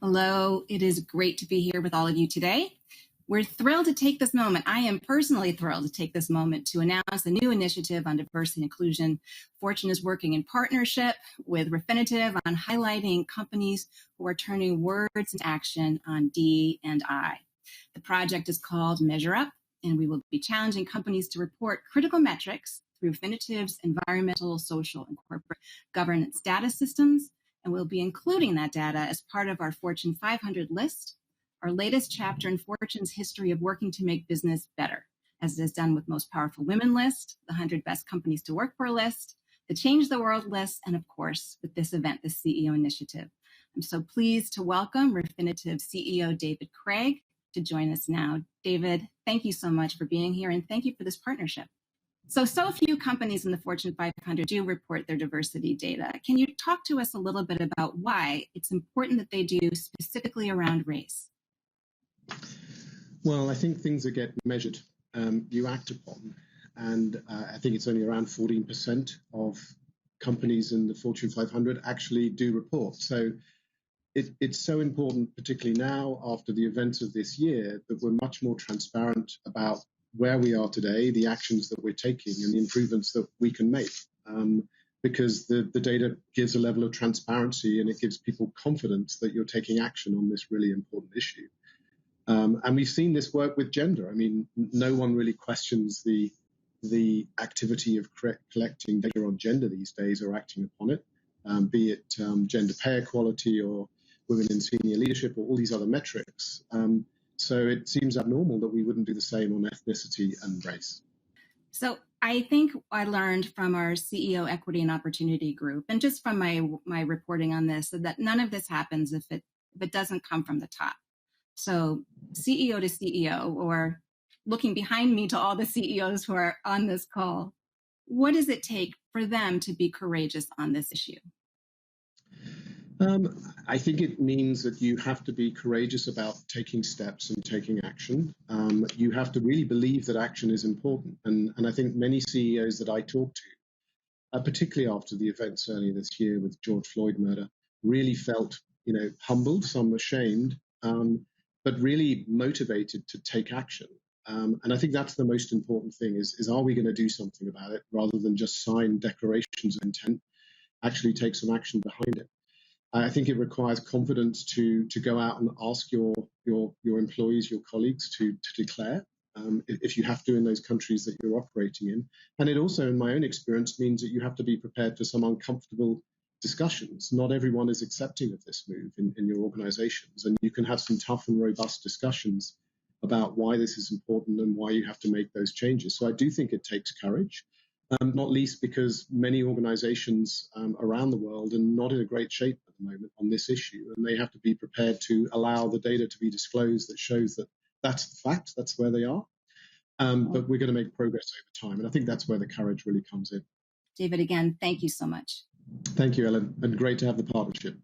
Hello, it is great to be here with all of you today. We're thrilled to take this moment. I am personally thrilled to take this moment to announce a new initiative on diversity and inclusion. Fortune is working in partnership with Refinitiv on highlighting companies who are turning words into action on D&I. The project is called Measure Up, and we will be challenging companies to report critical metrics through Refinitiv's environmental, social, and corporate governance data systems. And we'll be including that data as part of our Fortune 500 list, our latest chapter in Fortune's history of working to make business better, as it is done with Most Powerful Women list, the 100 Best Companies to Work For list, the Change the World list, and of course, with this event, the CEO Initiative. I'm so pleased to welcome Refinitiv CEO David Craig to join us now. David, thank you so much for being here, and thank you for this partnership. So few companies in the Fortune 500 do report their diversity data. Can you talk to us a little bit about why it's important that they do, specifically around race? Well, I think things that get measured, you act upon. And I think it's only around 14% of companies in the Fortune 500 actually do report. So it's so important, particularly now after the events of this year, that we're much more transparent about where we are today, the actions that we're taking, and the improvements that we can make. Because the data gives a level of transparency and it gives people confidence that you're taking action on this really important issue. And we've seen this work with gender. I mean, no one really questions the activity of collecting data on gender these days or acting upon it, be it gender pay equality or women in senior leadership or all these other metrics. So it seems abnormal that we wouldn't do the same on ethnicity and race. So I think I learned from our CEO Equity and Opportunity Group, and just from my reporting on this, that none of this happens if it doesn't come from the top. So CEO to CEO, or looking behind me to all the CEOs who are on this call, what does it take for them to be courageous on this issue? I think it means that you have to be courageous about taking steps and taking action. You have to really believe that action is important. And I think many CEOs that I talk to, particularly after the events earlier this year with George Floyd murder, really felt, humbled, some ashamed, but really motivated to take action. And I think that's the most important thing is are we going to do something about it rather than just sign declarations of intent, actually take some action behind it. I think it requires confidence to go out and ask your employees, your colleagues to declare if you have to in those countries that you're operating in. And it also, in my own experience, means that you have to be prepared for some uncomfortable discussions. Not everyone is accepting of this move in your organizations, and you can have some tough and robust discussions about why this is important and why you have to make those changes. So I do think it takes courage. Not least because many organizations around the world are not in a great shape at the moment on this issue, and they have to be prepared to allow the data to be disclosed that shows that that's the fact, that's where they are. But we're going to make progress over time, and I think that's where the courage really comes in. David, again, thank you so much. Thank you, Ellen, and great to have the partnership.